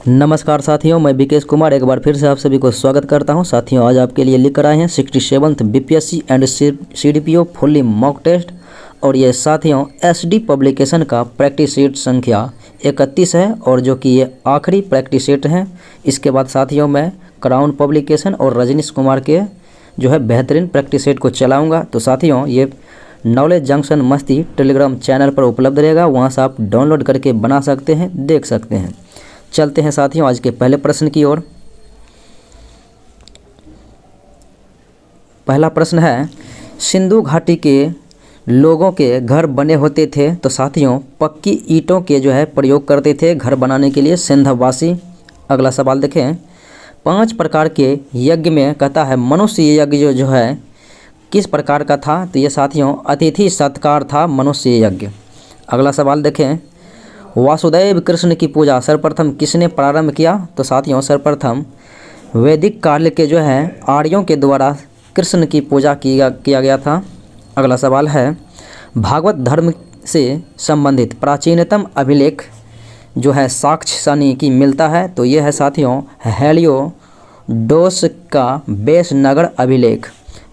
नमस्कार साथियों, मैं विकेश कुमार एक बार फिर से आप सभी को स्वागत करता हूं। साथियों, आज आपके लिए लेकर आए हैं 67th BPSC and CDPO fully mock test. और ये साथियों एसडी पब्लिकेशन का प्रैक्टिस सेट संख्या 31 है और जो कि ये आखिरी प्रैक्टिस सेट है। इसके बाद साथियों मैं क्राउन पब्लिकेशन और रजनीश कुमार के जो है बेहतरीन प्रैक्टिस सेट को चलाऊँगा। तो साथियों ये नॉलेज जंक्शन मस्ती टेलीग्राम चैनल पर उपलब्ध रहेगा, वहाँ से आप डाउनलोड करके बना सकते हैं, देख सकते हैं। चलते हैं साथियों आज के पहले प्रश्न की ओर। पहला प्रश्न है, सिंधु घाटी के लोगों के घर बने होते थे। तो साथियों पक्की ईंटों के जो है प्रयोग करते थे घर बनाने के लिए सिंधवासी। अगला सवाल देखें, 5 प्रकार के यज्ञ में कहता है मनुष्य यज्ञ जो है किस प्रकार का था। तो ये साथियों अतिथि सत्कार था मनुष्य यज्ञ। अगला सवाल देखें, वासुदेव कृष्ण की पूजा सर्वप्रथम किसने प्रारंभ किया। तो साथियों सर्वप्रथम वैदिक काल के जो है आर्यों के द्वारा कृष्ण की पूजा किया गया था। अगला सवाल है, भागवत धर्म से संबंधित प्राचीनतम अभिलेख जो है साक्ष्य सानी की मिलता है। तो ये है साथियों हेलियोडोस का बेसनगर अभिलेख।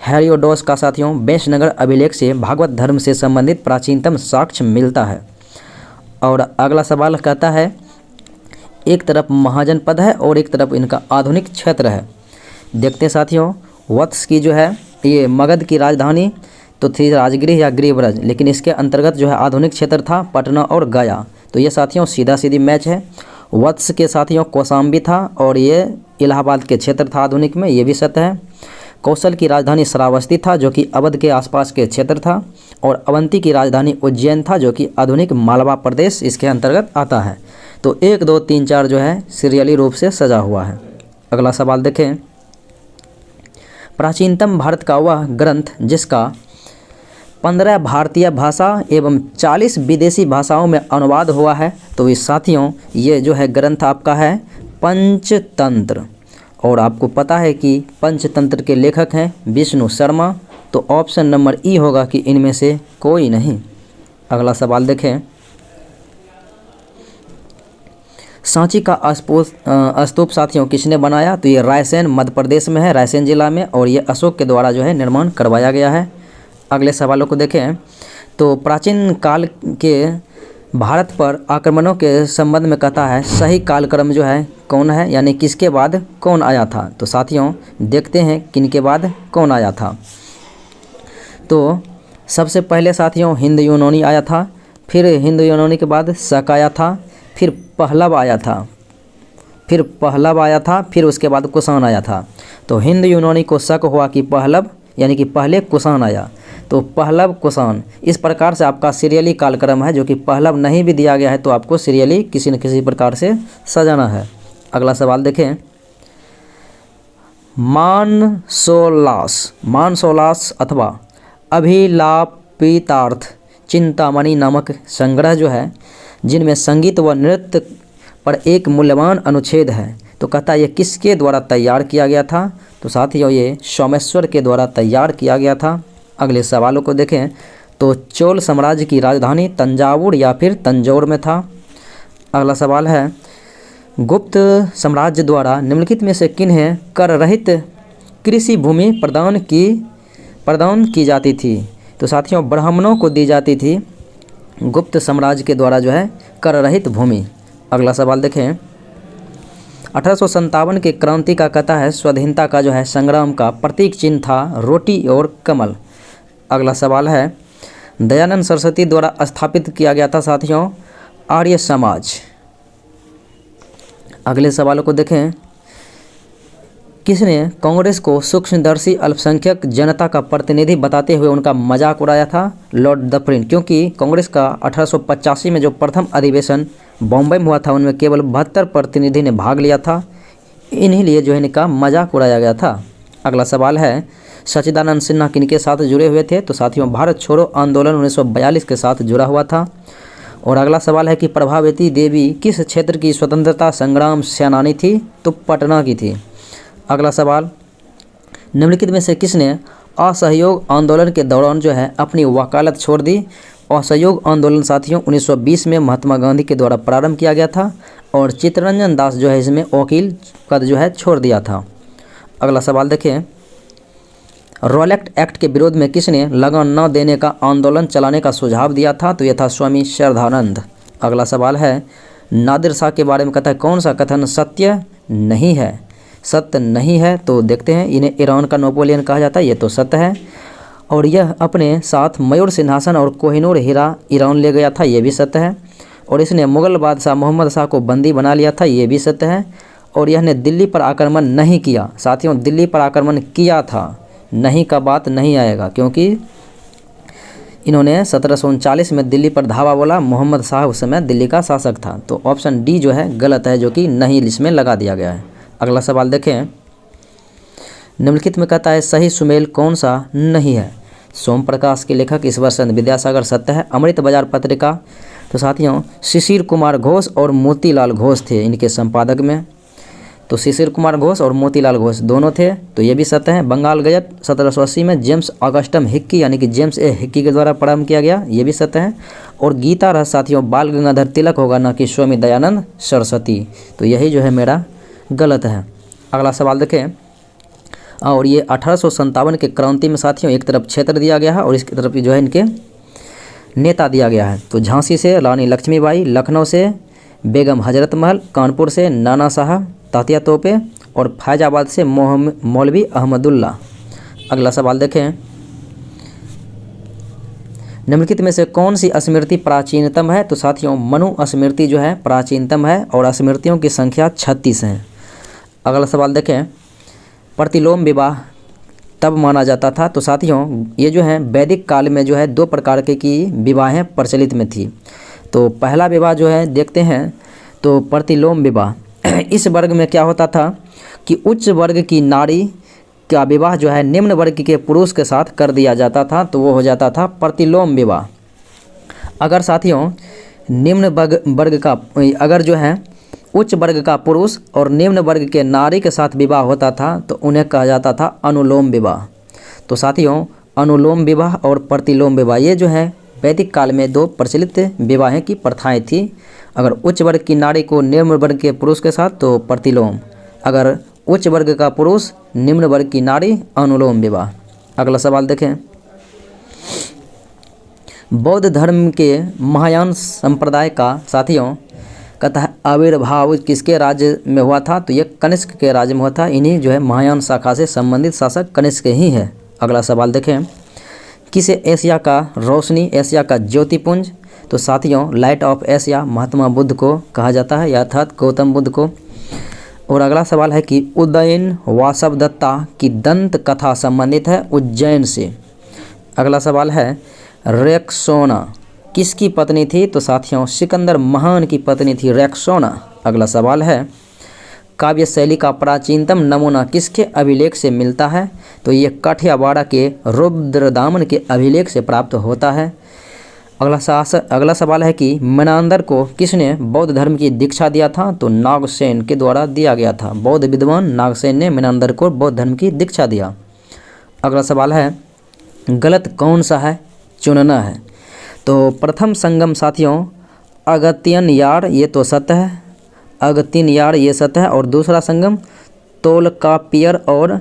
हेलियोडोस का साथियों बेसनगर अभिलेख से भागवत धर्म से संबंधित प्राचीनतम साक्ष्य मिलता है। और अगला सवाल कहता है, एक तरफ महाजनपद है और एक तरफ इनका आधुनिक क्षेत्र है। देखते हैं साथियों, वत्स की जो है ये मगध की राजधानी तो थी राजगृह या गृहब्रज, लेकिन इसके अंतर्गत जो है आधुनिक क्षेत्र था पटना और गया। तो ये साथियों सीधा सीधी मैच है। वत्स के साथियों कौशाम्बी था और ये इलाहाबाद के क्षेत्र था आधुनिक में, ये भी सत्य है। कौशल की राजधानी श्रावस्ती था जो कि अवध के आसपास के क्षेत्र था। और अवंती की राजधानी उज्जैन था जो कि आधुनिक मालवा प्रदेश इसके अंतर्गत आता है। तो 1, 2, 3, 4 जो है सीरियली रूप से सजा हुआ है। अगला सवाल देखें, प्राचीनतम भारत का वह ग्रंथ जिसका 15 भारतीय भाषा एवं 40 विदेशी भाषाओं में अनुवाद हुआ है। तो इस साथियों ये जो है ग्रंथ आपका है पंचतंत्र। और आपको पता है कि पंचतंत्र के लेखक हैं विष्णु शर्मा। तो ऑप्शन नंबर ई होगा कि इनमें से कोई नहीं। अगला सवाल देखें, सांची का स्तूप साथियों किसने बनाया। तो ये रायसेन मध्य प्रदेश में है, रायसेन जिला में, और ये अशोक के द्वारा जो है निर्माण करवाया गया है। अगले सवालों को देखें, तो प्राचीन काल के भारत पर आक्रमणों के संबंध में कहता है सही कालक्रम जो है कौन है, यानी किसके बाद कौन आया था। तो साथियों देखते हैं किनके बाद कौन आया था। तो सबसे पहले साथियों हिंद यूनानी आया था, फिर हिंद यूनानी के बाद शक आया था, फिर पहलव आया था, फिर उसके बाद कुषाण आया था। तो हिंद यूनानी को शक हुआ कि पहलव यानी कि पहले कुषाण आया। तो पहलव कुषाण इस प्रकार से आपका सीरियली कालक्रम है, जो कि पहलव नहीं भी दिया गया है तो आपको सीरियली किसी न किसी प्रकार से सजाना है। अगला सवाल देखें, मानसोलास अथवा अभिलापितार्थ चिंतामणि नामक संग्रह जो है जिनमें संगीत व नृत्य पर एक मूल्यवान अनुच्छेद है। तो कहता है ये किसके द्वारा तैयार किया गया था। तो साथियों ये सोमेश्वर के द्वारा तैयार किया गया था। अगले सवालों को देखें, तो चोल साम्राज्य की राजधानी तंजावुर या फिर तंजौर में था। अगला सवाल है, गुप्त साम्राज्य द्वारा निम्नलिखित में से किन्हें कर रहित कृषि भूमि प्रदान की जाती थी। तो साथियों ब्राह्मणों को दी जाती थी गुप्त साम्राज्य के द्वारा जो है कर रहित भूमि। अगला सवाल देखें, 1857 के क्रांति का कहता है स्वाधीनता का जो है संग्राम का प्रतीक चिन्ह था रोटी और कमल। अगला सवाल है, दयानंद सरस्वती द्वारा स्थापित किया गया था साथियों आर्य समाज। अगले सवालों को देखें, किसने कांग्रेस को सूक्ष्मदर्शी अल्पसंख्यक जनता का प्रतिनिधि बताते हुए उनका मजाक उड़ाया था। लॉर्ड डफरिन, क्योंकि कांग्रेस का 1885 में जो प्रथम अधिवेशन बॉम्बे में हुआ था उनमें केवल 72 प्रतिनिधि ने भाग लिया था, इन्हीं लिए जो है इनका मजाक उड़ाया गया था। अगला सवाल है, सच्चिदानंद सिन्हा किनके साथ जुड़े हुए थे। तो साथियों भारत छोड़ो आंदोलन 1942 के साथ जुड़ा हुआ था। और अगला सवाल है कि प्रभावती देवी किस क्षेत्र की स्वतंत्रता संग्राम सेनानी थी। तो पटना की थी। अगला सवाल, निम्नलिखित में से किसने असहयोग आंदोलन के दौरान जो है अपनी वकालत छोड़ दी। असहयोग आंदोलन साथियों 1920 में महात्मा गांधी के द्वारा प्रारंभ किया गया था। और चित्तरंजन दास जो है इसमें वकील पद जो है छोड़ दिया था। अगला सवाल देखें, रॉलेट एक्ट के विरोध में किसने लगान न देने का आंदोलन चलाने का सुझाव दिया था? तो यह था स्वामी श्रद्धानंद। अगला सवाल है, नादिर शाह के बारे में कहता है कौन सा कथन सत्य नहीं है? सत्य नहीं है तो देखते हैं, इन्हें ईरान का नेपोलियन कहा जाता है, ये तो सत्य है। और यह अपने साथ मयूर सिंहासन और कोहिनूर हीरा ईरान ले गया था, ये भी सत्य है। और इसने मुग़ल बादशाह मोहम्मद शाह को बंदी बना लिया था, ये भी सत्य है। और यह ने दिल्ली पर आक्रमण नहीं किया। साथियों, दिल्ली पर आक्रमण किया था, नहीं का बात नहीं आएगा, क्योंकि इन्होंने 1739 में दिल्ली पर धावा बोला। मोहम्मद शाह उस समय दिल्ली का शासक था। तो ऑप्शन डी जो है गलत है, जो कि नहीं लिस्ट में लगा दिया गया है। अगला सवाल देखें, निम्नलिखित में कहता है सही सुमेल कौन सा नहीं है? सोम प्रकाश के लेखक ईश्वर चंद्र विद्यासागर सत्य है। अमृत बाजार पत्रिका, तो साथियों शिशिर कुमार घोष और मोतीलाल घोष थे इनके संपादक में। तो शिशिर कुमार घोष और मोतीलाल घोष दोनों थे, तो ये भी सत्य है। बंगाल गजट 1780 में जेम्स ऑगस्टम हिक्की यानी कि जेम्स ए हिक्की के द्वारा प्रारंभ किया गया, ये भी सत्य है। और गीता रस साथियों बाल गंगाधर तिलक होगा, ना कि स्वामी दयानंद सरस्वती। तो यही जो है मेरा गलत है। अगला सवाल देखें, और ये 1857 के क्रांति में साथियों एक तरफ क्षेत्र दिया गया है और इसकी तरफ जो है इनके नेता दिया गया है। तो झांसी से रानी लक्ष्मीबाई, लखनऊ से बेगम हजरत महल, कानपुर से नाना साहब तात्या तोपे और फैजाबाद से मौलवी अहमदुल्ला। अगला सवाल देखें, निम्नलिखित में से कौन सी स्मृति प्राचीनतम है? तो साथियों मनु स्मृति जो है प्राचीनतम है और स्मृतियों की संख्या 36 है। अगला सवाल देखें, प्रतिलोम विवाह तब माना जाता था? तो साथियों ये जो है वैदिक काल में जो है दो प्रकार की विवाहें प्रचलित में थी। तो पहला विवाह जो है देखते हैं, तो प्रतिलोम विवाह। इस वर्ग में क्या होता था कि उच्च वर्ग की नारी का विवाह जो है निम्न वर्ग के पुरुष के साथ कर दिया जाता था, तो वो हो जाता था प्रतिलोम विवाह। अगर साथियों निम्न वर्ग का अगर जो है उच्च वर्ग का पुरुष और निम्न वर्ग के नारी के साथ विवाह होता था तो उन्हें कहा जाता था अनुलोम विवाह। तो साथियों अनुलोम विवाह और प्रतिलोम विवाह ये जो है वैदिक काल में दो प्रचलित विवाहें की प्रथाएं थी। अगर उच्च वर्ग की नारी को निम्न वर्ग के पुरुष के साथ तो प्रतिलोम, अगर उच्च वर्ग का पुरुष निम्न वर्ग की नारी अनुलोम विवाह। अगला सवाल देखें, बौद्ध धर्म के महायान संप्रदाय का साथियों कहता है आविर्भाव किसके राज्य में हुआ था? तो ये कनिष्क के राज्य में हुआ था। इन्हीं जो है महायान शाखा से संबंधित शासक कनिष्क ही है। अगला सवाल देखें, किसे एशिया का रोशनी, एशिया का ज्योतिपुंज? तो साथियों light of Asia Mahatma Buddha को कहा जाता है, अर्थात गौतम बुद्ध को। और अगला सवाल है कि उदयन वासवदत्ता की दंत कथा संबंधित है उज्जैन से। अगला सवाल है रेक्सोना किसकी पत्नी थी? तो साथियों सिकंदर महान की पत्नी थी रेक्सोना। अगला सवाल है काव्य शैली का प्राचीनतम नमूना किसके अभिलेख से मिलता है? तो ये काठियावाड़ के रुद्रदामन के अभिलेख से प्राप्त होता है। अगला सवाल है कि मेनांदर को किसने बौद्ध धर्म की दीक्षा दिया था? तो नागसेन के द्वारा दिया गया था। बौद्ध विद्वान नागसेन ने मेनांदर को बौद्ध धर्म की दीक्षा दिया। अगला सवाल है गलत कौन सा है, चुनना है। तो प्रथम संगम साथियों अगस्तियन यार, ये तो सत्य है, अगस्तियन यार ये सत्य है। और दूसरा संगम तोलकापियर और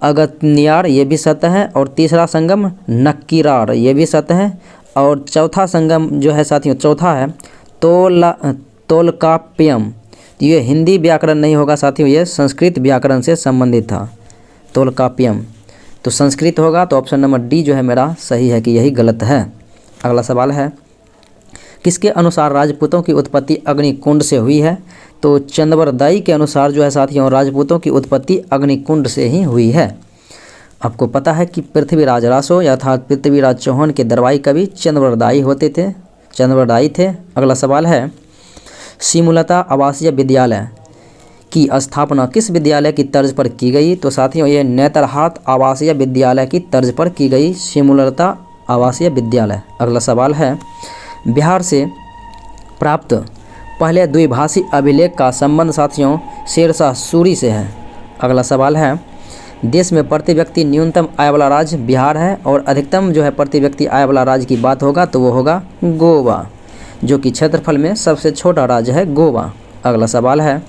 अगस्तियार ये भी सत्य है। और तीसरा संगम नक्कीरार ये भी सत्य है। और चौथा संगम जो है साथियों चौथा है तोलकाप्यम। ये हिंदी व्याकरण नहीं होगा साथियों, ये संस्कृत व्याकरण से संबंधित था तोलकाप्यम। तो संस्कृत होगा, तो ऑप्शन नंबर डी जो है मेरा सही है कि यही गलत है। अगला सवाल है किसके अनुसार राजपूतों की उत्पत्ति अग्निकुंड से हुई है? तो चंद्रवरदाई के अनुसार जो है साथियों राजपूतों की उत्पत्ति अग्निकुंड से ही हुई है। आपको पता है कि पृथ्वीराज रासो अर्थात पृथ्वीराज चौहान के दरबारी कवि चंद्रवरदाई थे। अगला सवाल है सीमुलता आवासीय विद्यालय की स्थापना किस विद्यालय की तर्ज पर की गई? तो साथियों ये नेतरहाट आवासीय विद्यालय की तर्ज पर की गई सीमुलता आवासीय विद्यालय। अगला सवाल है बिहार से प्राप्त पहले द्विभाषी अभिलेख का संबंध साथियों शेरशाह सूरी से है। अगला सवाल है देश में प्रति व्यक्ति न्यूनतम आय वाला राज्य बिहार है और अधिकतम जो है प्रति व्यक्ति आय वाला राज्य की बात होगा तो वो होगा गोवा, जो कि क्षेत्रफल में सबसे छोटा राज्य है गोवा। अगला सवाल है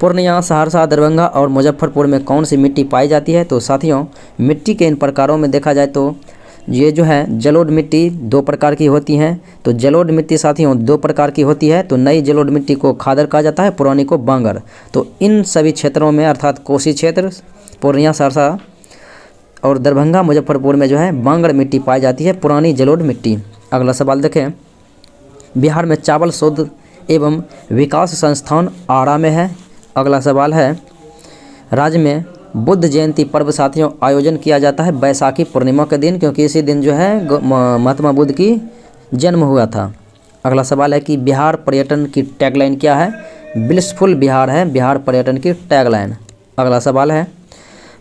पूर्णिया, सहरसा, दरभंगा और मुजफ्फरपुर में कौन सी मिट्टी पाई जाती है? तो साथियों मिट्टी के इन प्रकारों में देखा जाए तो ये जो है जलोढ़ मिट्टी 2 प्रकार की होती हैं। तो जलोढ़ मिट्टी साथियों 2 प्रकार की होती है। तो नई जलोढ़ मिट्टी को खादर कहा जाता है, पुरानी को बांगर। तो इन सभी क्षेत्रों में अर्थात कोसी क्षेत्र, पूर्णिया, सहरसा और दरभंगा, मुजफ्फरपुर में जो है बांगर मिट्टी पाई जाती है, पुरानी जलोढ़ मिट्टी। अगला सवाल देखें, बिहार में चावल शोध एवं विकास संस्थान आरा में है। अगला सवाल है राज्य में बुद्ध जयंती पर्व साथियों आयोजन किया जाता है बैसाखी पूर्णिमा के दिन, क्योंकि इसी दिन जो है महात्मा बुद्ध की जन्म हुआ था। अगला सवाल है कि बिहार पर्यटन की टैगलाइन क्या है? ब्लिसफुल बिहार है बिहार पर्यटन की टैगलाइन। अगला सवाल है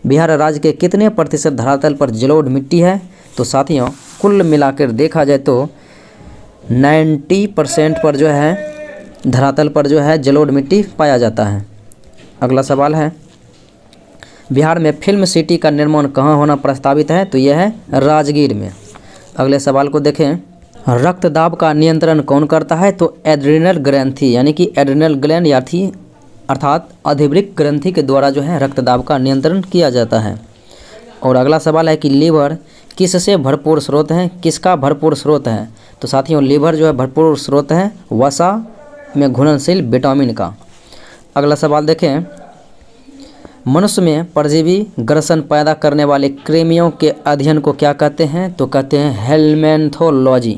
बिहार राज्य के कितने प्रतिशत धरातल पर जलोढ़ मिट्टी है? तो साथियों कुल मिलाकर देखा जाए तो 90% पर जो है धरातल पर जो है जलोढ़ मिट्टी पाया जाता है। अगला सवाल है बिहार में फिल्म सिटी का निर्माण कहाँ होना प्रस्तावित है? तो यह है राजगीर में। अगले सवाल को देखें, रक्तदाब का नियंत्रण कौन करता है? तो एड्रिनल ग्रंथि यानी कि एड्रिनल ग्लैंड अर्थात अधिवृक्क ग्रंथि के द्वारा जो है रक्तदाब का नियंत्रण किया जाता है। और अगला सवाल है कि लीवर किससे भरपूर स्रोत है? किसका भरपूर स्रोत है? तो साथियों लीवर जो है भरपूर स्रोत है वसा में घुलनशील विटामिन का। अगला सवाल देखें, मनुष्य में परजीवी ग्रसन पैदा करने वाले कृमियों के अध्ययन को क्या कहते हैं? तो कहते हैं हेलमेंथोलॉजी।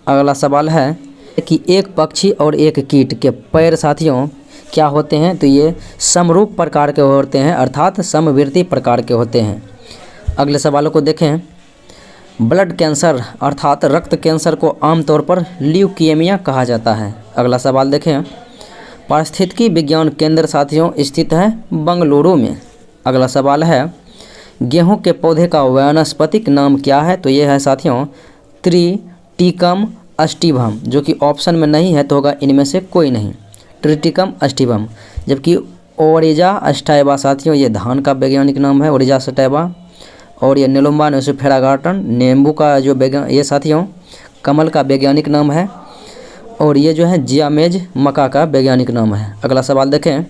अगला सवाल है कि एक पक्षी और एक कीट के पैर साथियों क्या होते हैं? तो ये समरूप प्रकार के होते हैं अर्थात समवर्ती प्रकार के होते हैं। अगले सवालों को देखें, ब्लड कैंसर अर्थात रक्त कैंसर को आमतौर पर ल्यूकेमिया कहा जाता है। अगला सवाल देखें, पारिस्थितिकी विज्ञान केंद्र साथियों स्थित है बंगलुरु में। अगला सवाल है गेहूं के पौधे का वानस्पतिक नाम क्या है? तो ये है साथियों ट्रिटिकम अस्टिवम, जो कि ऑप्शन में नहीं है तो होगा इनमें से कोई नहीं, ट्रिटिकम अस्टिवम। जबकि ओरिजा अस्टाइवा साथियों ये धान का वैज्ञानिक नाम है, ओरिजा अस्टाइवा। और ये निलुम्बा नुसिफेरा गार्टन नींबू का जो ये साथियों कमल का वैज्ञानिक नाम है। और ये जो है जियामेज मका का वैज्ञानिक नाम है। अगला सवाल देखें,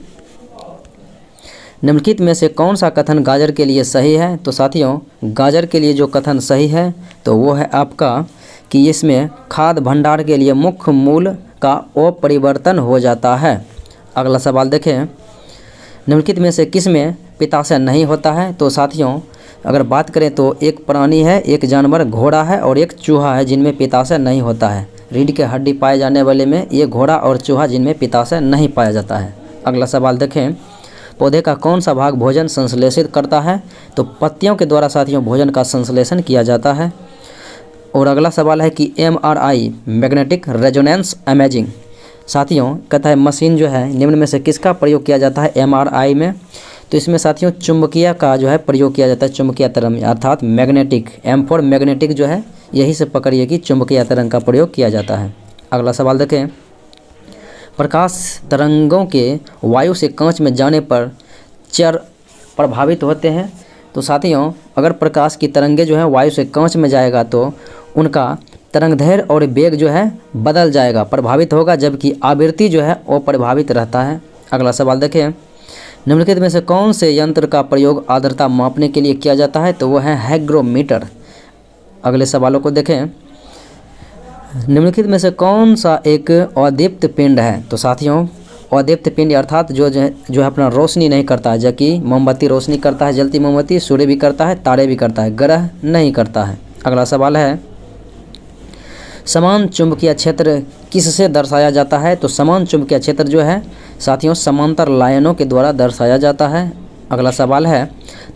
निम्नलिखित में से कौन सा कथन गाजर के लिए सही है? तो साथियों गाजर के लिए जो कथन सही है तो वो है आपका कि इसमें खाद्य भंडार के लिए मुख्य मूल का अपरिवर्तन हो जाता है। अगला सवाल देखें, निम्नलिखित में से किस में पित्ताशय नहीं होता है? तो साथियों अगर बात करें तो एक प्राणी है, एक जानवर घोड़ा है और एक चूहा है जिनमें पित्ताशय नहीं होता है। रीढ़ के हड्डी पाए जाने वाले में ये घोड़ा और चूहा जिनमें पित्ताशय नहीं पाया जाता है। अगला सवाल देखें, पौधे का कौन सा भाग भोजन संश्लेषित करता है? तो पत्तियों के द्वारा साथियों भोजन का संश्लेषण किया जाता है। और अगला सवाल है कि MRI मैग्नेटिक रेजोनेंस इमेजिंग साथियों कहता है मशीन जो है निम्न में से किसका प्रयोग किया जाता है MRI में? तो इसमें साथियों चुंबकीय का जो है प्रयोग किया जाता है, चुंबकीय तरंग अर्थात मैग्नेटिक, M4 मैग्नेटिक जो है यही से पकड़िए कि चुंबकीय तरंग का प्रयोग किया जाता है। अगला सवाल देखें, प्रकाश तरंगों के वायु से कांच में जाने पर चर प्रभावित होते हैं। तो साथियों अगर प्रकाश की तरंगे जो है वायु से कांच में जाएगा तो उनका तरंगदैर्घ्य और वेग जो है बदल जाएगा, प्रभावित होगा, जबकि आवृत्ति जो है अप्रभावित रहता है। अगला सवाल देखें, निम्नलिखित में से कौन से यंत्र का प्रयोग आर्द्रता मापने के लिए किया जाता है? तो वो है हाइग्रोमीटर। अगले सवालों को देखें, निम्नलिखित में से कौन सा एक अदीप्त पिंड है? तो साथियों अदीप्त पिंड अर्थात जो है अपना रोशनी नहीं करता है, जबकि मोमबत्ती रोशनी करता है, जलती मोमबत्ती, सूर्य भी करता है, तारे भी करता है, ग्रह नहीं करता है। अगला सवाल है समान चुंबकीय क्षेत्र किससे दर्शाया जाता है? तो समान चुंबकीय क्षेत्र जो है साथियों समांतर लाइनों के द्वारा दर्शाया जाता है। अगला सवाल है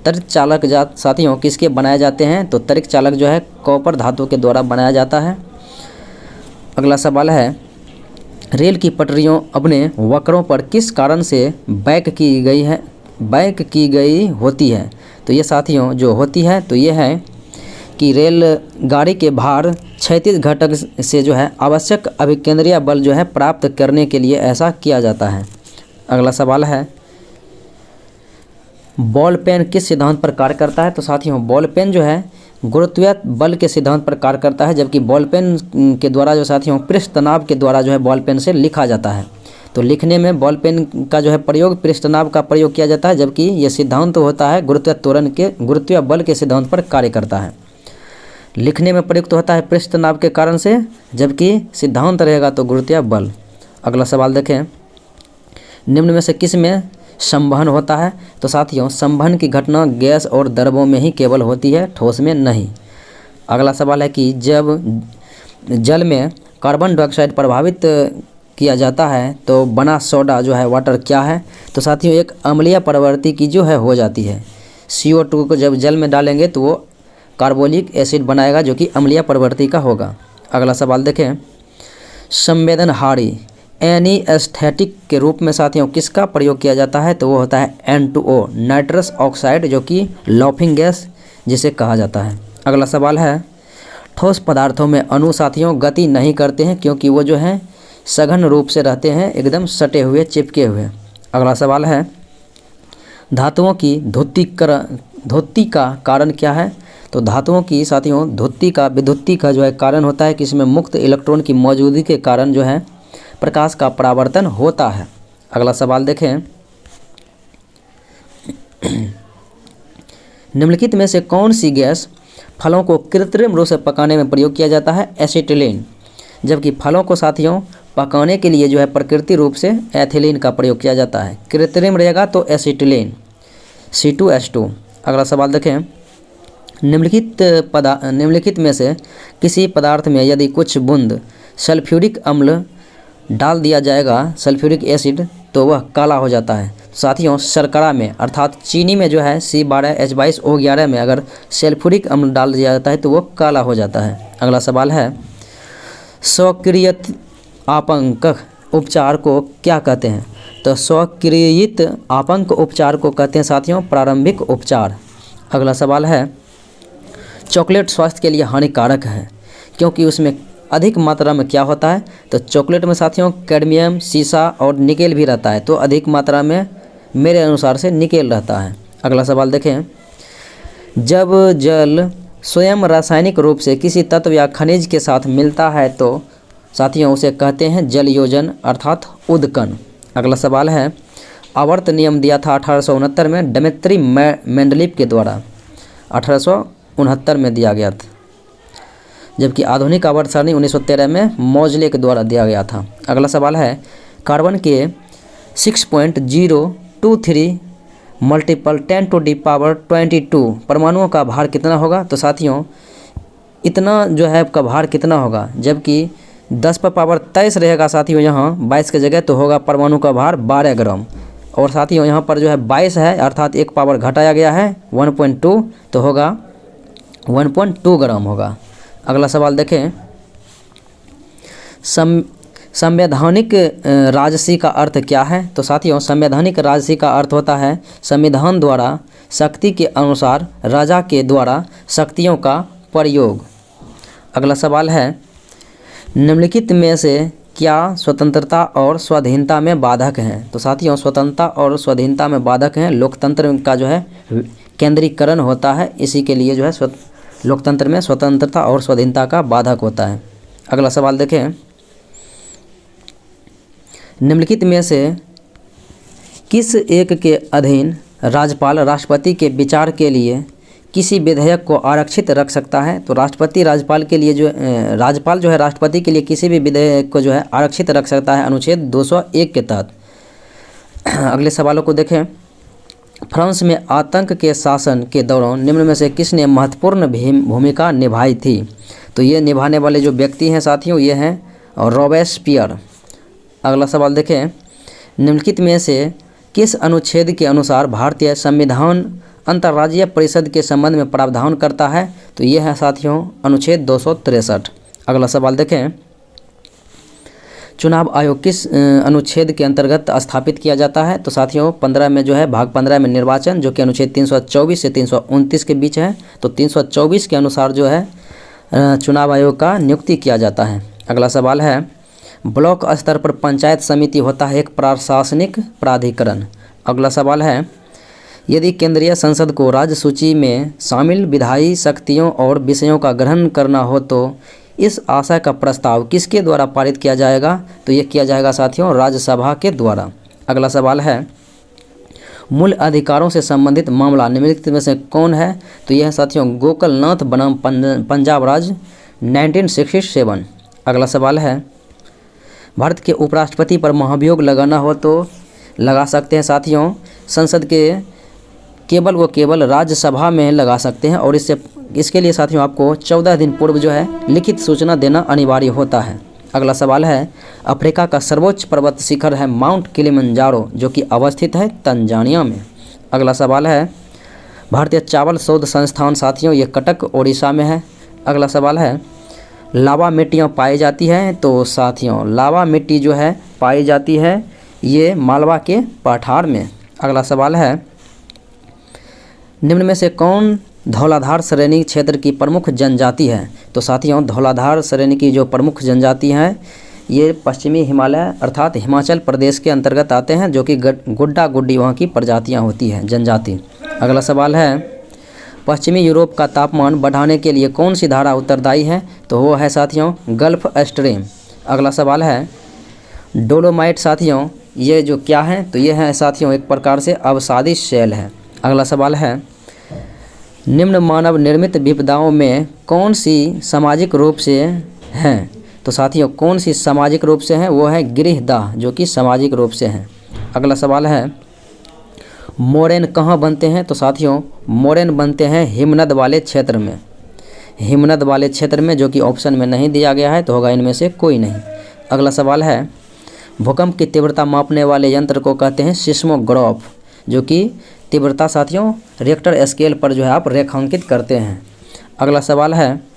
त्वरित चालक साथियों किसके बनाए जाते हैं? तो त्वरित चालक जो है कॉपर धातु के द्वारा बनाया जाता है। अगला सवाल है रेल की पटरियों अपने वक्रों पर किस कारण से बैक की गई होती है? तो ये साथियों जो होती है तो ये है कि रेल गाड़ी के भार क्षैतिज घटक से जो है आवश्यक अभिकेंद्रीय बल जो है प्राप्त करने के लिए ऐसा किया जाता है। अगला सवाल है बॉल पेन किस सिद्धांत पर कार्य करता है? तो साथियों बॉल पेन जो है गुरुत्वीय बल के सिद्धांत पर कार्य करता है, जबकि बॉल पेन के द्वारा जो साथियों पृष्ठ तनाव के द्वारा जो है बॉल पेन से लिखा जाता है। तो लिखने में बॉल पेन का जो है प्रयोग पृष्ठनाभ का प्रयोग किया जाता है, जबकि यह सिद्धांत तो होता है गुरुत्वीय बल के सिद्धांत पर कार्य करता है। लिखने में प्रयुक्त होता है पृष्ठनाभ के कारण से, जबकि सिद्धांत रहेगा तो गुरुत्वीय बल। अगला सवाल देखें, निम्न में से किस में संवहन होता है? तो साथियों संवहन की घटना गैस और द्रवों में ही केवल होती है, ठोस में नहीं। अगला सवाल है कि जब जल में कार्बन डाइऑक्साइड प्रभावित किया जाता है तो बना सोडा जो है वाटर क्या है? तो साथियों एक अम्लीय प्रवृत्ति की जो है हो जाती है। CO2 को जब जल में डालेंगे तो वो कार्बोलिक एसिड बनाएगा जो कि अम्लीय प्रवृत्ति का होगा। अगला सवाल देखें, संवेदनहारी एनीस्थेटिक के रूप में साथियों किसका प्रयोग किया जाता है? तो वो होता है N2O नाइट्रस ऑक्साइड, जो कि लाफिंग गैस जिसे कहा जाता है। अगला सवाल है, ठोस पदार्थों में अणु साथियों गति नहीं करते हैं क्योंकि वो जो है सघन रूप से रहते हैं, एकदम सटे हुए चिपके हुए। अगला सवाल है, धातुओं की धुत्ती का कारण क्या है? तो धातुओं की साथियों विद्युत्ति का जो है कारण होता है कि इसमें मुक्त इलेक्ट्रॉन की मौजूदगी के कारण जो है प्रकाश का परावर्तन होता है। अगला सवाल देखें, निम्नलिखित में से कौन सी गैस फलों को कृत्रिम रूप से पकाने में प्रयोग किया जाता है? एसिटिलीन, जबकि फलों को साथियों पकाने के लिए जो है प्रकृति रूप से एथिलीन का प्रयोग किया जाता है। कृत्रिम रहेगा तो एसिटिलीन C2H2। अगला सवाल देखें, निम्नलिखित में से किसी पदार्थ में यदि कुछ बूंद सल्फ्यूरिक अम्ल डाल दिया जाएगा, सल्फ्यूरिक एसिड, तो वह काला हो जाता है। साथियों शर्करा में अर्थात चीनी में जो है C12H22O11 में अगर सल्फ्यूरिक अम्ल डाल दिया जाता है तो वो काला हो जाता है। अगला सवाल है, स्वक्रियत आपंक उपचार को क्या कहते हैं? तो स्वक्रियित आपंक उपचार को कहते हैं साथियों प्रारंभिक उपचार। अगला सवाल है, चॉकलेट स्वास्थ्य के लिए हानिकारक है क्योंकि उसमें अधिक मात्रा में क्या होता है? तो चॉकलेट में साथियों कैडमियम, सीसा और निकेल भी रहता है, तो अधिक मात्रा में मेरे अनुसार से निकेल रहता है। अगला सवाल देखें, जब जल स्वयं रासायनिक रूप से किसी तत्व या खनिज के साथ मिलता है तो साथियों उसे कहते हैं जलयोजन अर्थात उदकन। अगला सवाल है, आवर्त नियम दिया था 1869 में डेमेत्री मेंडलीव के द्वारा, 1869 में दिया गया था, जबकि आधुनिक आवर्त सारणी 1913 में मोजले के द्वारा दिया गया था। अगला सवाल है, कार्बन के 6.023 मल्टीपल 10⁻22 परमाणुओं का भार कितना होगा? तो साथियों इतना जो है का भार कितना होगा, जबकि 10⁻23 रहेगा साथियों यहाँ 22 की जगह, तो होगा परमाणु का भार 12 ग्राम। और साथियों यहाँ पर जो है 22 है अर्थात एक पावर घटाया गया है 1.2, तो होगा 1.2 ग्राम होगा। अगला सवाल देखें, संवैधानिक राजसी का अर्थ क्या है? तो साथियों संवैधानिक राजसी का अर्थ होता है संविधान द्वारा शक्ति के अनुसार राजा के द्वारा शक्तियों का प्रयोग। अगला सवाल है, निम्नलिखित में से क्या स्वतंत्रता और स्वाधीनता में बाधक हैं? तो साथियों स्वतंत्रता और स्वाधीनता में बाधक हैं, लोकतंत्र का जो है केंद्रीकरण होता है, इसी के लिए जो है लोकतंत्र में स्वतंत्रता और स्वाधीनता का बाधक होता है। अगला सवाल देखें, निम्नलिखित में से किस एक के अधीन राज्यपाल राष्ट्रपति के विचार के लिए किसी विधेयक को आरक्षित रख सकता है? तो राज्यपाल के लिए राज्यपाल जो है राष्ट्रपति के लिए किसी भी विधेयक को जो है आरक्षित रख सकता है अनुच्छेद 201 के तहत। अगले सवालों को देखें, फ्रांस में आतंक के शासन के दौरान निम्न में से किसने महत्वपूर्ण भूमिका निभाई थी? तो ये निभाने वाले जो व्यक्ति हैं साथियों ये हैं रॉबेस्पियर। अगला सवाल देखें, निम्नलिखित में से किस अनुच्छेद के अनुसार भारतीय संविधान अंतर्राज्यीय परिषद के संबंध में प्रावधान करता है? तो ये है साथियों अनुच्छेद 263। अगला सवाल देखें, चुनाव आयोग किस अनुच्छेद के अंतर्गत स्थापित किया जाता है? तो साथियों 15 में जो है भाग 15 में निर्वाचन, जो कि अनुच्छेद 324 से 329 के बीच है, तो 324 के अनुसार जो है चुनाव आयोग का नियुक्ति किया जाता है। अगला सवाल है, ब्लॉक स्तर पर पंचायत समिति होता है एक प्रशासनिक प्राधिकरण। अगला सवाल है, यदि केंद्रीय संसद को राज्य सूची में शामिल विधायी शक्तियों और विषयों का ग्रहण करना हो तो इस आशय का प्रस्ताव किसके द्वारा पारित किया जाएगा? तो ये किया जाएगा साथियों राज्यसभा के द्वारा। अगला सवाल है, मूल अधिकारों से संबंधित मामला निम्नलिखित में से कौन है? तो यह है साथियों गोकलनाथ बनाम पंजाब राज्य 1967। अगला सवाल है, भारत के उपराष्ट्रपति पर महाभियोग लगाना हो तो लगा सकते हैं साथियों संसद के केवल राज्यसभा में लगा सकते हैं, और इसके लिए साथियों आपको 14 दिन पूर्व जो है लिखित सूचना देना अनिवार्य होता है। अगला सवाल है, अफ्रीका का सर्वोच्च पर्वत शिखर है माउंट किलिमंजारो जो कि अवस्थित है तंजानिया में। अगला सवाल है, भारतीय चावल शोध संस्थान साथियों ये कटक ओडिशा में है। अगला सवाल है, लावा मिट्टियाँ पाई जाती हैं? तो साथियों लावा मिट्टी जो है पाई जाती है ये मालवा के पठार में। अगला सवाल है, निम्न में से कौन धौलाधार श्रेणी क्षेत्र की प्रमुख जनजाति है? तो साथियों धौलाधार श्रेणी की जो प्रमुख जनजाति हैं ये पश्चिमी हिमालय अर्थात हिमाचल प्रदेश के अंतर्गत आते हैं, जो कि गुड्डा गुड्डी वहाँ की प्रजातियाँ होती हैं जनजाति। अगला सवाल है, पश्चिमी यूरोप का तापमान बढ़ाने के लिए कौन सी धारा उत्तरदायी है? तो वो है साथियों गल्फ स्ट्रीम। अगला सवाल है, डोलोमाइट साथियों ये जो क्या है? तो ये है साथियों एक प्रकार से अवसादी शैल है। अगला सवाल है, निम्न मानव निर्मित विपदाओं में कौन सी सामाजिक रूप से हैं? तो साथियों कौन सी सामाजिक रूप से हैं? वो है गृहदाह जो कि सामाजिक रूप से हैं। अगला सवाल है, मोरेन कहाँ बनते हैं? तो साथियों मोरेन बनते हैं हिमनद वाले क्षेत्र में, हिमनद वाले क्षेत्र में, जो कि ऑप्शन में नहीं दिया गया है तो होगा इनमें से कोई नहीं। अगला सवाल है, भूकंप की तीव्रता मापने वाले यंत्र को कहते हैं सिस्मोग्राफ, जो कि तीव्रता साथियों रिक्टर स्केल पर जो है आप रेखांकित करते हैं। अगला सवाल है,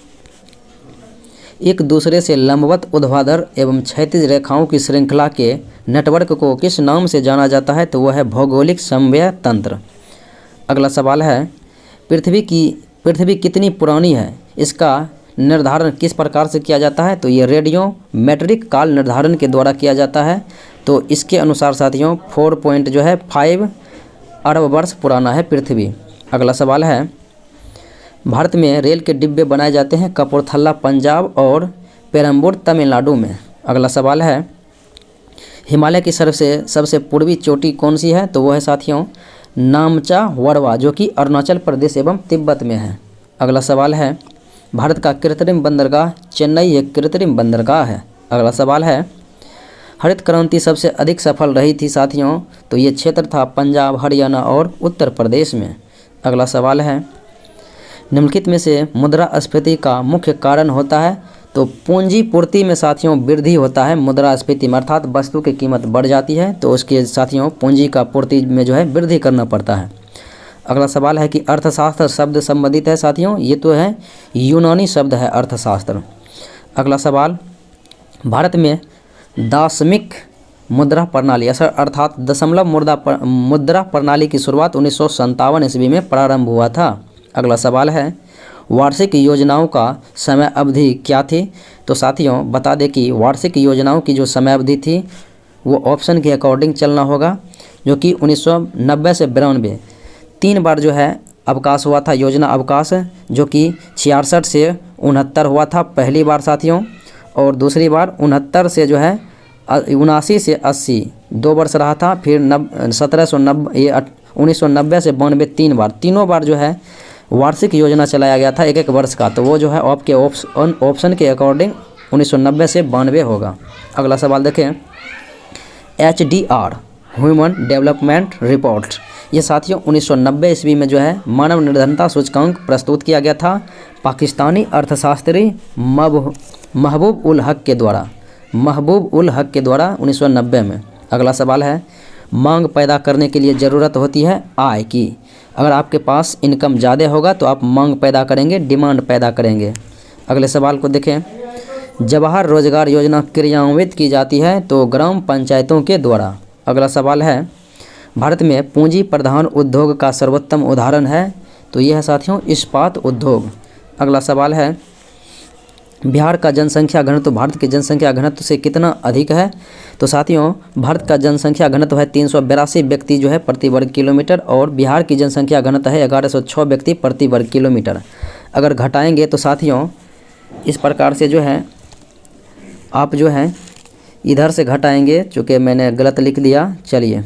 एक दूसरे से लंबवत ऊर्ध्वाधर एवं क्षैतिज रेखाओं की श्रृंखला के नेटवर्क को किस नाम से जाना जाता है? तो वह है भौगोलिक समन्वय तंत्र। अगला सवाल है, पृथ्वी कितनी पुरानी है? इसका निर्धारण किस प्रकार से किया जाता है? तो ये रेडियोमेट्रिक काल निर्धारण के द्वारा किया जाता है। तो इसके अनुसार साथियों 4.5 अरब वर्ष पुराना है पृथ्वी। अगला सवाल है, भारत में रेल के डिब्बे बनाए जाते हैं कपूरथला पंजाब और पेरम्बूर तमिलनाडु में। अगला सवाल है, हिमालय की सबसे पूर्वी चोटी कौन सी है? तो वो है साथियों नामचा वरवा जो कि अरुणाचल प्रदेश एवं तिब्बत में है। अगला सवाल है, भारत का कृत्रिम बंदरगाह चेन्नई एक कृत्रिम बंदरगाह है। अगला सवाल है, हरित क्रांति सबसे अधिक सफल रही थी साथियों? तो ये क्षेत्र था पंजाब हरियाणा और उत्तर प्रदेश में। अगला सवाल है, निम्नलिखित में से मुद्रास्फीति का मुख्य कारण होता है? तो पूंजी पूर्ति में साथियों वृद्धि होता है मुद्रास्फीति में, अर्थात वस्तु की कीमत बढ़ जाती है तो उसके साथियों पूंजी का पूर्ति में जो है वृद्धि करना पड़ता है। अगला सवाल है कि अर्थशास्त्र शब्द संबंधित है साथियों? ये तो है यूनानी शब्द है अर्थशास्त्र। अगला सवाल, भारत में दाशमिक मुद्रा प्रणाली अर्थात दशमलव मुद्रा प्रणाली की शुरुआत 1957 ईस्वी में प्रारंभ हुआ था। अगला सवाल है, वार्षिक योजनाओं का समय अवधि क्या थी? तो साथियों बता दें कि वार्षिक योजनाओं की जो समय अवधि थी वो ऑप्शन के अकॉर्डिंग चलना होगा, जो कि 1990 से 92 3 बार जो है अवकाश हुआ था, योजना अवकाश, जो कि 66 से 69 हुआ था पहली बार साथियों, और दूसरी बार 69 से जो है 79 से 80 2 वर्ष रहा था, फिर 1990 से 92 3 बार, तीनों बार जो है वार्षिक योजना चलाया गया था 1-1 वर्ष का। तो वो जो है आपके ऑप्शन के अकॉर्डिंग 1990 से 92 होगा। अगला सवाल देखें, HDR ह्यूमन डेवलपमेंट रिपोर्ट ये साथियों 1990 ईस्वी में जो है मानव निर्धनता सूचकांक प्रस्तुत किया गया था पाकिस्तानी अर्थशास्त्री महबूब उल हक के द्वारा 1990 में। अगला सवाल है, मांग पैदा करने के लिए ज़रूरत होती है आय की। अगर आपके पास इनकम ज़्यादा होगा तो आप मांग पैदा करेंगे, डिमांड पैदा करेंगे। अगले सवाल को देखें, जवाहर रोजगार योजना क्रियान्वित की जाती है तो ग्राम पंचायतों के द्वारा। अगला सवाल है, भारत में पूंजी प्रधान उद्योग का सर्वोत्तम उदाहरण है? तो यह है साथियों इस्पात उद्योग। अगला सवाल है, बिहार का जनसंख्या घनत्व भारत की जनसंख्या घनत्व से कितना अधिक है? तो साथियों भारत का जनसंख्या घनत्व है 382 व्यक्ति जो है प्रति वर्ग किलोमीटर, और बिहार की जनसंख्या घनत्व है 1106 व्यक्ति प्रति वर्ग किलोमीटर। अगर घटाएंगे तो साथियों इस प्रकार से जो है आप जो है इधर से घटाएंगे, चूँकि मैंने गलत लिख दिया। चलिए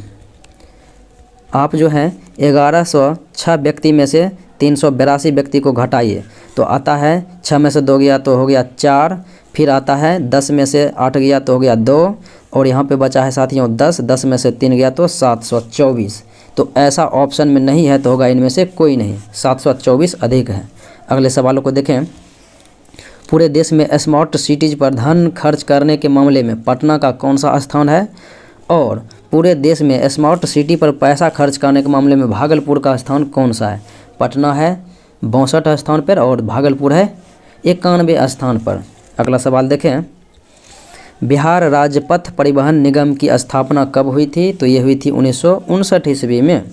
आप जो है 1106 व्यक्ति में से 382 व्यक्ति को घटाइए तो आता है 6 में से 2 गया तो हो गया 4, फिर आता है 10 में से 8 गया तो हो गया 2, और यहाँ पे बचा है साथियों 10 में से 3 गया तो 724। तो ऐसा ऑप्शन में नहीं है तो होगा इनमें से कोई नहीं, 724 अधिक है। अगले सवालों को देखें। पूरे देश में स्मार्ट सिटीज़ पर धन खर्च करने के मामले में पटना का कौन सा स्थान है, और पूरे देश में स्मार्ट सिटी पर पैसा खर्च करने के मामले में भागलपुर का स्थान कौन सा है। पटना है 62 स्थान पर और भागलपुर है 91 स्थान पर। अगला सवाल देखें। बिहार राज्य पथ परिवहन निगम की स्थापना कब हुई थी, तो ये हुई थी 1959 ईस्वी में।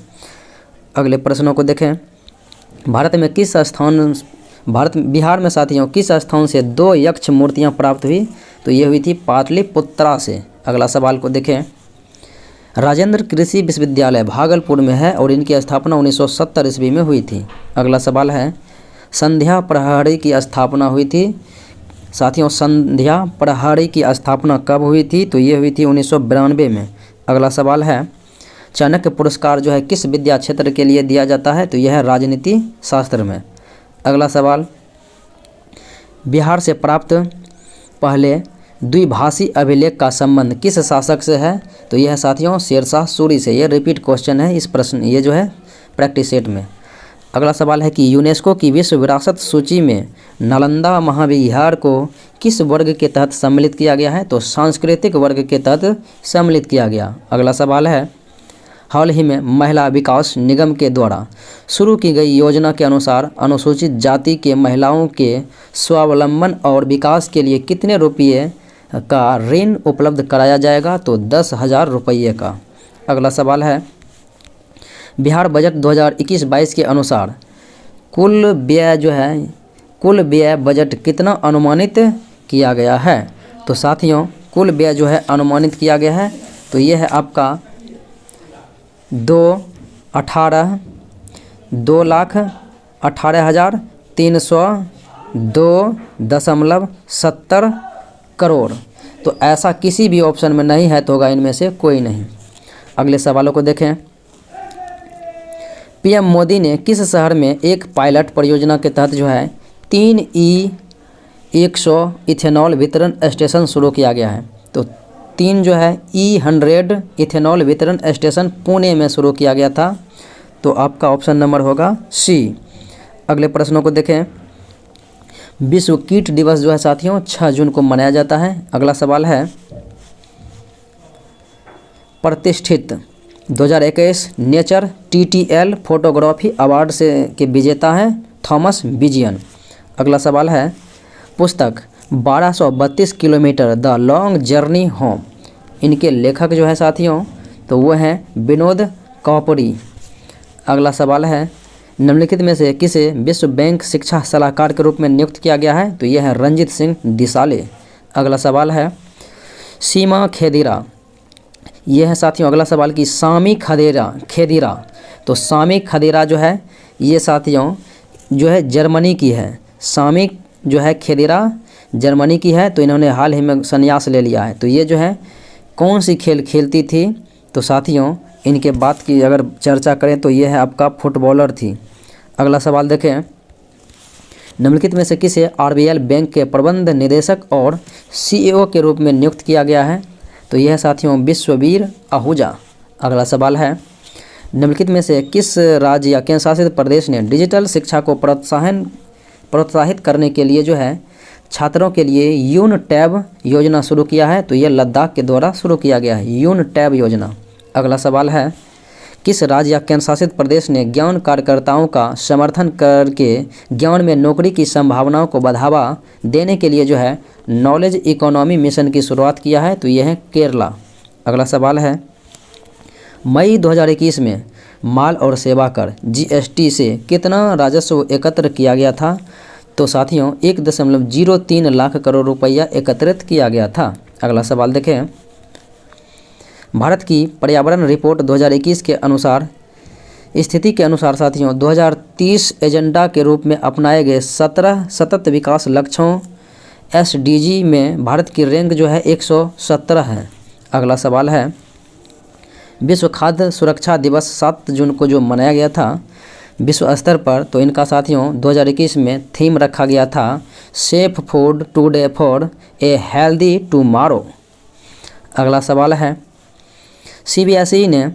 अगले प्रश्नों को देखें। बिहार में साथियों किस स्थान से 2 यक्ष मूर्तियाँ प्राप्त हुई, तो ये हुई थी पाटलिपुत्रा से। अगला सवाल को देखें। राजेंद्र कृषि विश्वविद्यालय भागलपुर में है और इनकी स्थापना 1970 ईस्वी में हुई थी। अगला सवाल है संध्या प्रहरी की स्थापना हुई थी। साथियों संध्या प्रहरी की स्थापना कब हुई थी, तो ये हुई थी 1992 में। अगला सवाल है चाणक्य पुरस्कार जो है किस विद्या क्षेत्र के लिए दिया जाता है, तो यह है राजनीति शास्त्र में। अगला सवाल बिहार से प्राप्त पहले द्विभाषी अभिलेख का संबंध किस शासक से है, तो यह है साथियों शेरशाह सूरी से। यह रिपीट क्वेश्चन है इस प्रश्न, ये जो है प्रैक्टिस सेट में। अगला सवाल है कि यूनेस्को की विश्व विरासत सूची में नालंदा महाविहार को किस वर्ग के तहत सम्मिलित किया गया है, तो सांस्कृतिक वर्ग के तहत सम्मिलित किया गया। अगला सवाल है हाल ही में महिला विकास निगम के द्वारा शुरू की गई योजना के अनुसार अनुसूचित जाति के महिलाओं के स्वावलंबन और विकास के लिए कितने रुपये का ऋण उपलब्ध कराया जाएगा, तो 10,000 रुपये का। अगला सवाल है बिहार बजट 2021-22 के अनुसार कुल व्यय बजट कितना अनुमानित किया गया है, तो साथियों कुल व्यय जो है अनुमानित किया गया है तो ये है आपका 2,18,302.70 करोड़। तो ऐसा किसी भी ऑप्शन में नहीं है तो होगा इनमें से कोई नहीं। अगले सवालों को देखें। पीएम मोदी ने किस शहर में एक पायलट परियोजना के तहत जो है 3 E100 इथेनॉल वितरण स्टेशन शुरू किया गया है, तो 3 जो है E100 इथेनॉल वितरण स्टेशन पुणे में शुरू किया गया था, तो आपका ऑप्शन नंबर होगा सी। अगले प्रश्नों को देखें। विश्व कीट दिवस जो है साथियों 6 जून को मनाया जाता है। अगला सवाल है प्रतिष्ठित 2021 नेचर TTL फोटोग्राफी अवार्ड से के विजेता हैं थॉमस बिजियन। अगला सवाल है पुस्तक 1232 kilometre the long journey home, इनके लेखक जो है साथियों तो वो हैं विनोद कापड़ी। अगला सवाल है निम्नलिखित में से किसे विश्व बैंक शिक्षा सलाहकार के रूप में नियुक्त किया गया है, तो यह है रंजीत सिंह डिसाले। अगला सवाल है सीमा खेदिरा, यह है साथियों अगला सवाल की सामी खेदिरा, तो सामी खेदिरा जो है ये साथियों जो है जर्मनी की है। सामी जो है खेदिरा जर्मनी की है, तो इन्होंने हाल ही में संन्यास ले लिया है। तो ये जो है कौन सी खेल खेलती थी, तो साथियों इनके बात की अगर चर्चा करें तो ये है आपका फुटबॉलर थी। अगला सवाल देखें। निम्नलिखित में से किसे RBL बैंक के प्रबंध निदेशक और CEO के रूप में नियुक्त किया गया है, तो यह है साथियों विश्ववीर आहूजा। अगला सवाल है निम्नलिखित में से किस राज्य या केंद्र शासित प्रदेश ने डिजिटल शिक्षा को प्रोत्साहित करने के लिए जो है छात्रों के लिए यून टैब योजना शुरू किया है, तो यह लद्दाख के द्वारा शुरू किया गया है यून टैब योजना। अगला सवाल है किस राज्य या केंद्र शासित प्रदेश ने ज्ञान कार्यकर्ताओं का समर्थन करके ज्ञान में नौकरी की संभावनाओं को बढ़ावा देने के लिए जो है नॉलेज इकोनॉमी मिशन की शुरुआत किया है, तो यह है केरला। अगला सवाल है मई 2021 में माल और सेवा कर GST से कितना राजस्व एकत्र किया गया था, तो साथियों 1.03 लाख करोड़ रुपया एकत्रित किया गया था। अगला सवाल देखें। भारत की पर्यावरण रिपोर्ट 2021 के अनुसार स्थिति के अनुसार साथियों 2030 एजेंडा के रूप में अपनाए गए 17 सतत विकास लक्ष्यों SDG में भारत की रैंक जो है 117 है। अगला सवाल है, विश्व खाद्य सुरक्षा दिवस 7 जून को जो मनाया गया था विश्व स्तर पर, तो इनका साथियों 2021 में थीम रखा गया था safe food today for a healthy tomorrow. अगला सवाल है, CBSE ने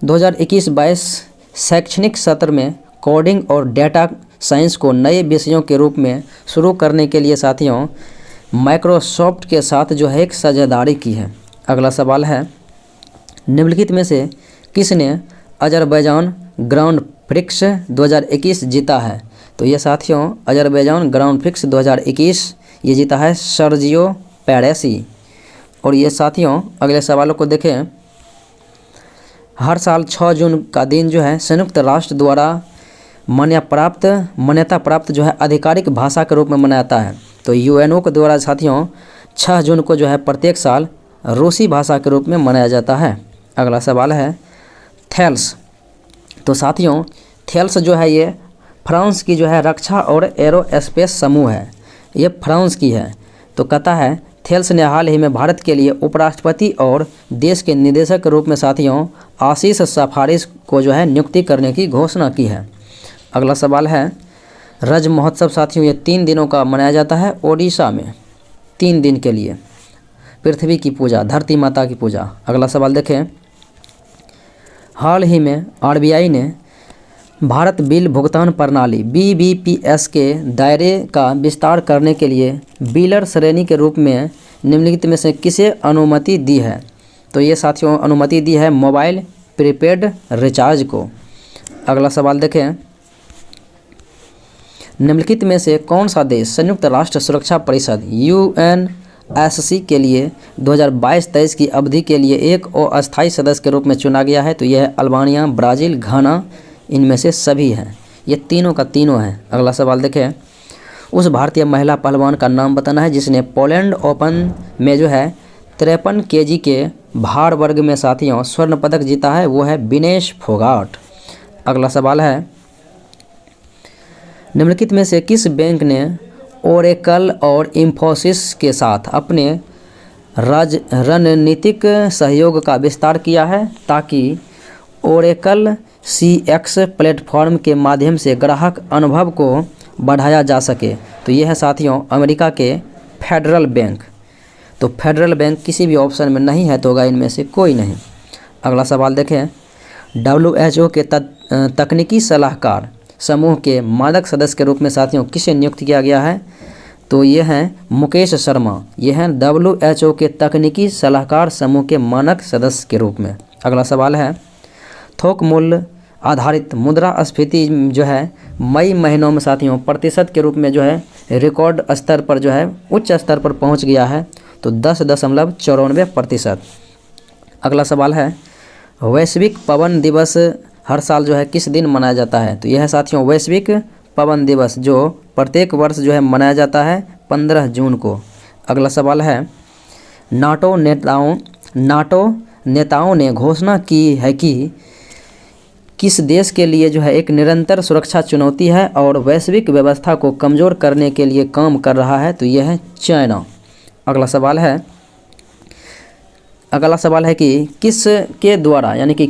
2021-22 शैक्षणिक सत्र में कोडिंग और डेटा साइंस को नए विषयों के रूप में शुरू करने के लिए साथियों माइक्रोसॉफ्ट के साथ जो है एक साझेदारी की है। अगला सवाल है, निम्नलिखित में से किसने अजरबैजान ग्रांड प्रिक्स 2021 जीता है? तो ये साथियों अजरबैजान ग्रांड प्रिक्स 2021 ये जीता है सर्जियो पेरेसी। और ये साथियों अगले सवालों को देखें, हर साल 6 जून का दिन जो है संयुक्त राष्ट्र द्वारा मान्यता प्राप्त जो है आधिकारिक भाषा के रूप में मनाया जाता है। तो UNO के द्वारा साथियों 6 जून को जो है प्रत्येक साल रूसी भाषा के रूप में मनाया जाता है। अगला सवाल है, थेल्स। तो साथियों थेल्स जो है ये फ्रांस की जो है रक्षा और एरोस्पेस समूह है, ये फ्रांस की है। तो कहता है थेल्स ने हाल ही में भारत के लिए उपराष्ट्रपति और देश के निदेशक के रूप में साथियों आशीष सफारिश को जो है नियुक्ति करने की घोषणा की है। अगला सवाल है, रज महोत्सव साथियों ये 3 दिनों का मनाया जाता है ओडिशा में, 3 दिन के लिए पृथ्वी की पूजा, धरती माता की पूजा। अगला सवाल देखें, हाल ही में RBI ने भारत बिल भुगतान प्रणाली BBPS के दायरे का विस्तार करने के लिए बिलर श्रेणी के रूप में निम्नलिखित में से किसे अनुमति दी है? तो ये साथियों अनुमति दी है मोबाइल प्रीपेड रिचार्ज को। अगला सवाल देखें, निम्नलिखित में से कौन सा देश संयुक्त राष्ट्र सुरक्षा परिषद UNSC के लिए 2022-23 की अवधि के लिए एक अस्थायी सदस्य के रूप में चुना गया है? तो यह है अल्बानिया, ब्राज़ील, घाना, इनमें से सभी हैं, ये तीनों का तीनों हैं। अगला सवाल देखें, उस भारतीय महिला पहलवान का नाम बताना है जिसने पोलैंड ओपन में जो है 53 kg के भार वर्ग में साथियों स्वर्ण पदक जीता है, वो है विनेश फोगाट। अगला सवाल है, निम्नलिखित में से किस बैंक ने ओरेकल और इंफोसिस के साथ अपने रणनीतिक सहयोग का विस्तार किया है ताकि ओरेकल CX प्लेटफॉर्म के माध्यम से ग्राहक अनुभव को बढ़ाया जा सके? तो ये है साथियों अमेरिका के फेडरल बैंक। तो फेडरल बैंक किसी भी ऑप्शन में नहीं है, तो होगा इनमें से कोई नहीं। अगला सवाल देखें, WHO के तकनीकी सलाहकार समूह के मानक सदस्य के रूप में साथियों किसे नियुक्त किया गया है? तो ये हैं मुकेश शर्मा, ये हैं WHO के तकनीकी सलाहकार समूह के मानक सदस्य के रूप में। अगला सवाल है, थोक मूल्य आधारित मुद्रास्फीति जो है मई महीनों में साथियों प्रतिशत के रूप में जो है रिकॉर्ड स्तर पर जो है उच्च स्तर पर पहुंच गया है, तो 10.94%। अगला सवाल है, वैश्विक पवन दिवस हर साल जो है किस दिन मनाया जाता है? तो यह है साथियों वैश्विक पवन दिवस जो प्रत्येक वर्ष जो है मनाया जाता है 15 जून को। अगला सवाल है, नाटो नेताओं ने घोषणा की है कि किस देश के लिए जो है एक निरंतर सुरक्षा चुनौती है और वैश्विक व्यवस्था को कमज़ोर करने के लिए काम कर रहा है? तो यह है चाइना। अगला सवाल है कि किस के द्वारा यानी कि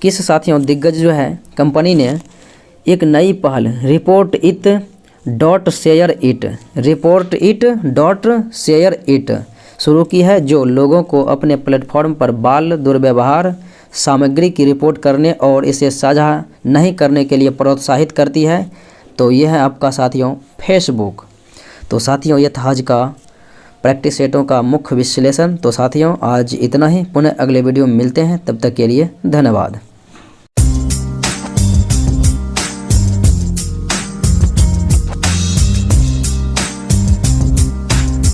किस साथियों दिग्गज जो है कंपनी ने एक नई पहल रिपोर्ट इट शुरू की है जो लोगों को अपने प्लेटफॉर्म पर बाल दुर्व्यवहार सामग्री की रिपोर्ट करने और इसे साझा नहीं करने के लिए प्रोत्साहित करती है? तो यह है आपका साथियों फेसबुक। तो साथियों ये था आज का प्रैक्टिस सेटों का मुख्य विश्लेषण। तो साथियों आज इतना ही, पुनः अगले वीडियो में मिलते हैं, तब तक के लिए धन्यवाद।